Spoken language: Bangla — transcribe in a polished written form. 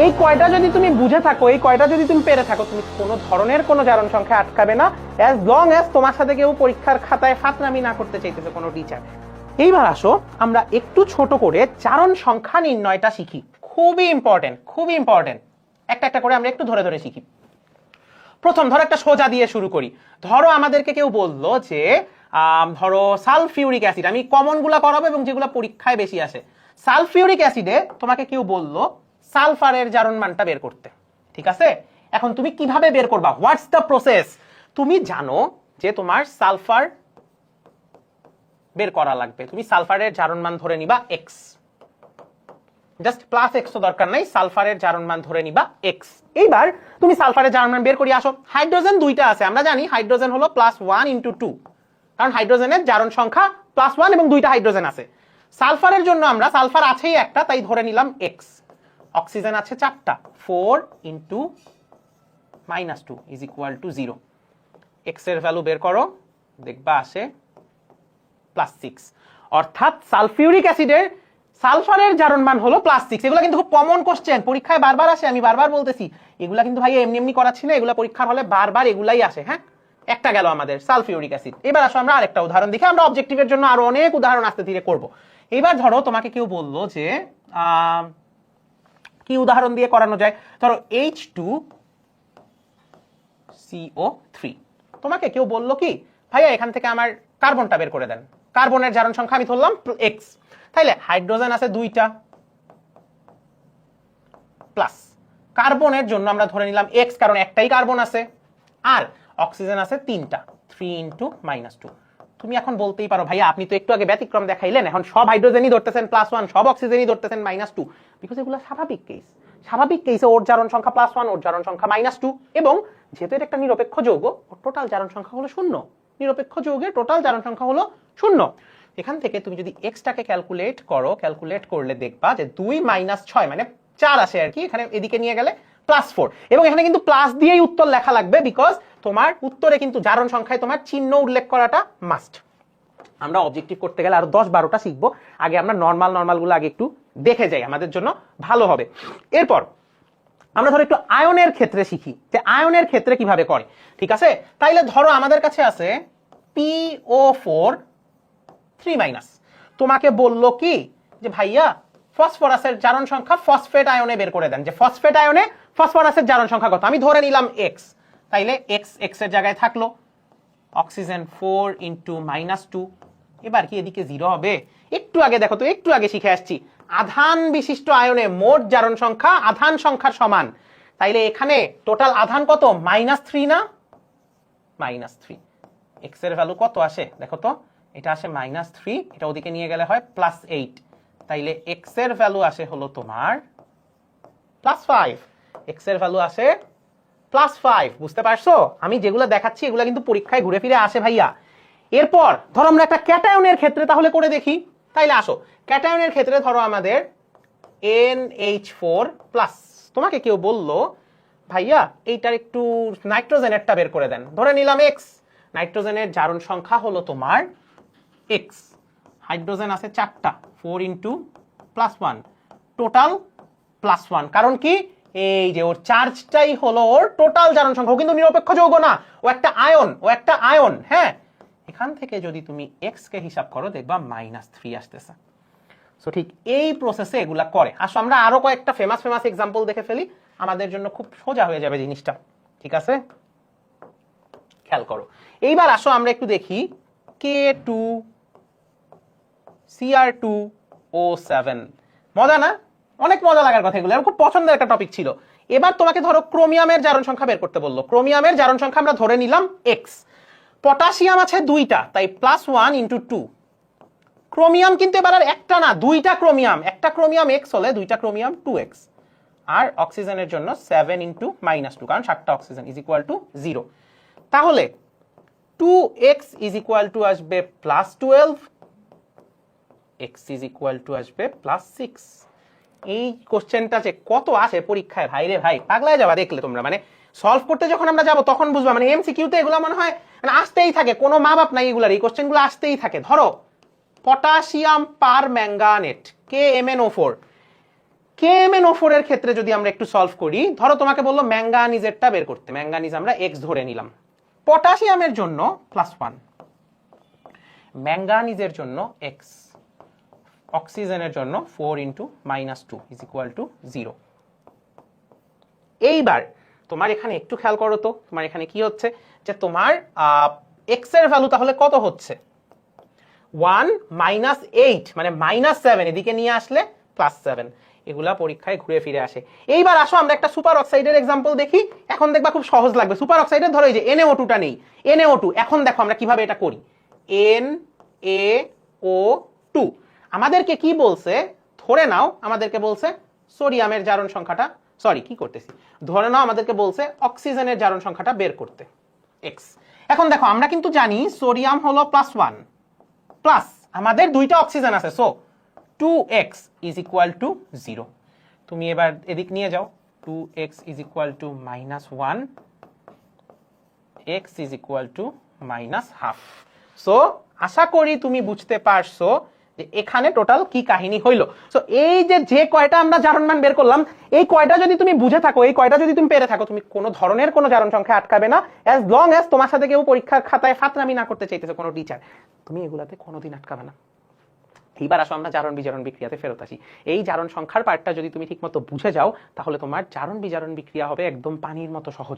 এই কয়টা যদি তুমি বুঝে থাকো, এই কয়টা যদি তুমি পেরে থাকো, তুমি কোনো ধরনের কোনো জারণ সংখ্যা আটকাবে না, অ্যাজ লং অ্যাজ তোমার সাথে কেউ পরীক্ষার খাতায় ফাতরামি না করতে চাইতেছে কোনো টিচার। এইবার আসো আমরা একটু ছোট করে জারণ সংখ্যা নির্ণয়টা শিখি। খুবই ইম্পর্টেন্ট, খুবই ইম্পর্টেন্ট। একটা একটা করে আমরা একটু ধরে ধরে শিখি। প্রথম ধরো একটা সোজা দিয়ে শুরু করি। ধরো আমাদেরকে কেউ বললো যে ধরো সালফিউরিক অ্যাসিড, আমি কমন গুলা করাবো এবং যেগুলো পরীক্ষায় বেশি আসে। সালফিউরিক অ্যাসিডে তোমাকে কেউ বললো সালফারের জারণ মানটা বের করতে, ঠিক আছে? এখন তুমি কিভাবে বের করবা, হোয়াটস দ্য প্রসেস? তুমি জানো যে তোমার সালফার বের করা লাগবে, তুমি সালফারের জারণ মান ধরে নিবা এক্স, জাস্ট প্লাস এক্স তো দরকার নাই, সালফারের জারণ মান ধরে নিবা এক্স। এইবার তুমি সালফারের জারণ মান বের করি আসো। হাইড্রোজেন দুইটা আছে, আমরা জানি হাইড্রোজেন হলো +1 × 2, কারণ হাইড্রোজেনের জারণ সংখ্যা +1 এবং দুইটা হাইড্রোজেন আছে। সালফারের জন্য আমরা সালফার আছেই একটা, তাই ধরে নিলাম এক্স। অক্সিজেন আছে 4টা, 4 × -2 = 0। এক্স এর ভ্যালু বের করো, দেখবা আসে +6। অর্থাৎ সালফিউরিক অ্যাসিডের সালফারের জারণ মান হলো +6। এগুলো কিন্তু খুব কমন কোশ্চেন, পরীক্ষায় বারবার আসে, আমি বারবার বলতেছি। এগুলা কিন্তু ভাই এমনি এমনি করাচ্ছি না, এগুলা পরীক্ষার হলে বারবার এগুলাই আসে। হ্যাঁ, একটা গেল আমাদের সালফিউরিক অ্যাসিড। এবার আসো আমরা আরেকটা উদাহরণ দেখি, আমরা অবজেক্টিভের জন্য আরো অনেক উদাহরণ আস্তে ধীরে করব। এবার ধরো তোমাকে কেউ বললো যে কি উদাহরণ দিয়ে করানো যায়, ধরো H2CO3। তোমাকে কেউ বললো কি ভাইয়া এখান থেকে আমার কার্বনটা বের করে দেন, কার্বনের জারণ সংখ্যা আমি ধরলাম এক্স। তাইলে হাইড্রোজেন আছে 2টা, প্লাস কার্বনের জন্য আমরা ধরে নিলাম এক্স, কারণ একটাই কার্বন আছে, আর অক্সিজেন আছে 3টা, 3 × -2। তুমি এখন বলতেই পারো ভাইয়া আপনি তো একটু আগে ব্যতিক্রম দেখাইলেন, এখন সব হাইড্রোজেনই ধরতেছেন +1, সব অক্সিজেনই ধরতেছেন -2, বিকজ এগুলো স্বাভাবিক কেস। স্বাভাবিক কেসে ওর জারণ সংখ্যা +1, ওর জারণ সংখ্যা -2, এবং যেহেতু এটা একটা নিরপেক্ষ যৌগ, ওর টোটাল জারণ সংখ্যা হলো 0। নিরপেক্ষ যৌগের টোটাল জারণ সংখ্যা হলো 0। এখান থেকে তুমি যদি এক্সটাকে ক্যালকুলেট করো, ক্যালকুলেট করলে দেখবা যে 2 - 6 মানে 4 আসে আর কি, এখানে এদিকে নিয়ে গেলে +4। এবং এখানে কিন্তু প্লাস দিয়েই উত্তর লেখা লাগবে, বিকজ তোমার উত্তরে কিন্তু জারণ সংখ্যায় তোমার চিহ্ন উল্লেখ করাটা মাস্ট। আমরা অবজেক্টিভ করতে গেলে আরো 10-12টা শিখবো, আগে আমরা নর্মাল গুলো আগে একটু দেখে যাই, আমাদের জন্য ভালো হবে। এরপর আমরা ধরো একটু আয়নের ক্ষেত্রে শিখি যে আয়নের ক্ষেত্রে কিভাবে করে, ঠিক আছে? তাইলে ধরো আমাদের কাছে আছে PO4 3-। তোমাকে বললো কি যে ভাইয়া ফসফরাসের জারণ সংখ্যা ফসফেট আয়নে বের করে দেন, যে ফসফেট আয়নে ফসফরাসের জারণ সংখ্যা কত, আমি ধরে নিলাম এক্স। তাইলে এক্স এর জায়গায় থাকলো অক্সিজেন 4 × -2। এবার কি এদিকে 0 হবে? একটু আগে দেখো তো, একটু আগে শিখে আসছি আধান বিশিষ্ট আয়নে মোট জারণ সংখ্যা আধান সংখ্যার সমান। তাইলে এখানে টোটাল আধান কত, -3 না? -3। এক্স এর ভ্যালু কত আসে দেখো তো, এটা আসে -3, এটা ওদিকে নিয়ে গেলে হয় +8। তাইলে এক্স এর ভ্যালু আসে হলো তোমার +5। এক্স এর ভ্যালু আসে +5। বুঝতে পারছো? আমি যেগুলো দেখাচ্ছি এগুলো কিন্তু পরীক্ষায় ঘুরে ফিরে আসে ভাইয়া। এরপর ধরো আমরা একটা ক্যাটায়নের ক্ষেত্রে তাহলে করে দেখি। তাইলে আসো, ক্যাটায়নের ক্ষেত্রে ধরো আমাদের NH4+। তোমাকে কেউ বললো ভাইয়া এইটার একটু নাইট্রোজেনেরটা বের করে দেন, ধরে নিলাম এক্স। নাইট্রোজেনের জারণ সংখ্যা হলো তোমার এক্স। হাইড্রোজেন আছে 4টা, 4 × +1, টোটাল +1। কারণ কি, এই যে ওর চার্জটাই হলো ওর টোটাল জারণ সংখ্যা, কিন্তু নিরপেক্ষ যৌগ না, ও একটা আয়ন, ও একটা আয়ন। হ্যাঁ, এখান থেকে যদি তুমি এক্স কে হিসাব করো দেখবা -3 আসতেছে। সো ঠিক এই প্রসেসে এগুলা করে। আসো আমরা আরো কয়েকটা ফেমাস এক্সাম্পল দেখে ফেলি, আমাদের জন্য খুব সোজা হয়ে যাবে জিনিসটা, ঠিক আছে? খেয়াল করো। এইবার আসো আমরা একটু দেখি K2CR2O7। মজা না? অনেক মজা লাগার কথা, এগুলো আমার খুব পছন্দের একটা টপিক ছিল। এবার তোমাকে ধরো ক্রোমিয়ামের জারণ সংখ্যা বের করতে বললো। ক্রোমিয়ামের জারণ সংখ্যা আমরা ধরে নিলাম এক্স। পটাশিয়াম আছে 2টা, তাই +1 × 2। ক্রোমিয়াম কিন্তু এবার আর একটা না, 2টা ক্রোমিয়াম। একটা ক্রোমিয়াম এক্স হলে 2টা ক্রোমিয়াম 2x। আর অক্সিজেনের জন্য 7 × -2, কারণ 7টা অক্সিজেন = 0। তাহলে 2x আসবে +12, x আসবে +6। এই কোশ্চেনটা যে কত আসে পরীক্ষায় ভাই রে ভাই, পাগলায় যাবা দেখলে তোমরা। মানে সলভ করতে যখন আমরা যাব তখন বুঝবা, মানে এমসিকিউতে এগুলো মনে হয় মানে আসতেই থাকে, কোনো মা বাপ নাই এগুলার, এই কোশ্চেনগুলো আসতেই থাকে। ধরো পটাশিয়াম পারম্যাঙ্গানেট KMnO4, KMnO4 এর ক্ষেত্রে যদি আমরা একটু সলভ করি, ধরো তোমাকে বললো ম্যাঙ্গানিজেরটা বের করতে, ম্যাঙ্গানিজ আমরা x ধরে নিলাম, পটাশিয়ামের জন্য +1, ম্যাঙ্গানিজের জন্য x, অক্সিজেনের জন্য 4 × -2 = 0। এইবার তোমার এখানে একটু খেয়াল করো তো, তোমার এখানে কি হচ্ছে যে তোমার x এর ভ্যালু তাহলে কত হচ্ছে, 1 - 8 মানে -7, এদিকে নিয়ে আসলে +7। এগুলা পরীক্ষায় ঘুরে ফিরে আসে। এইবার আসো আমরা একটা সুপার অক্সাইডের एग्जांपल দেখি। এখন দেখবা খুব সহজ লাগবে। সুপার অক্সাইডের ধরো এই যে NaO2 টা নেই, NaO2, এখন দেখো আমরা কিভাবে এটা করি। NaO2 আমাদেরকে কি বলছে, ধরে নাও আমাদেরকে বলছে সোডিয়ামের জারণ সংখ্যাটা, সরি কি করতেছি, ধরে নাও আমাদেরকে বলছে অক্সিজেনের জারণ সংখ্যাটা বের করতে x। এখন দেখো আমরা কিন্তু জানি সোডিয়াম হলো +1 প্লাস আমাদের দুইটা অক্সিজেন আছে, সো 2x = 0। তুমি এবার এদিক নিয়ে যাও, 2x = -1, x = ½ সো আশা করি তুমি বুঝতে পারছো যে এখানে টোটাল কি কাহিনী হইলো। সো এই যে কয়টা আমরা জারণ মান বের করলাম, এই কয়টা যদি তুমি বুঝে থাকো, এই কয়টা যদি তুমি পেরে থাকো, তুমি কোনো ধরনের কোনো জারণ সংখ্যা আটকাবে না, অ্যাজ লং অ্যাজ তোমার সাথে কেউ পরীক্ষার খাতায় ফাতরামি না করতে চাইতেছে কোনো টিচার, তুমি এগুলাতে কোনোদিন আটকাবে না। এইবার আসো আমরা জারণ বিজারণ বিক্রিয়াতে ফেরত আসি। এই জারণ সংখ্যার পার্টটা যদি তুমি ঠিকমতো বুঝে যাও, তাহলে তোমার জারণ বিজারণ বিক্রিয়া হবে একদম পানির মতো সহজ।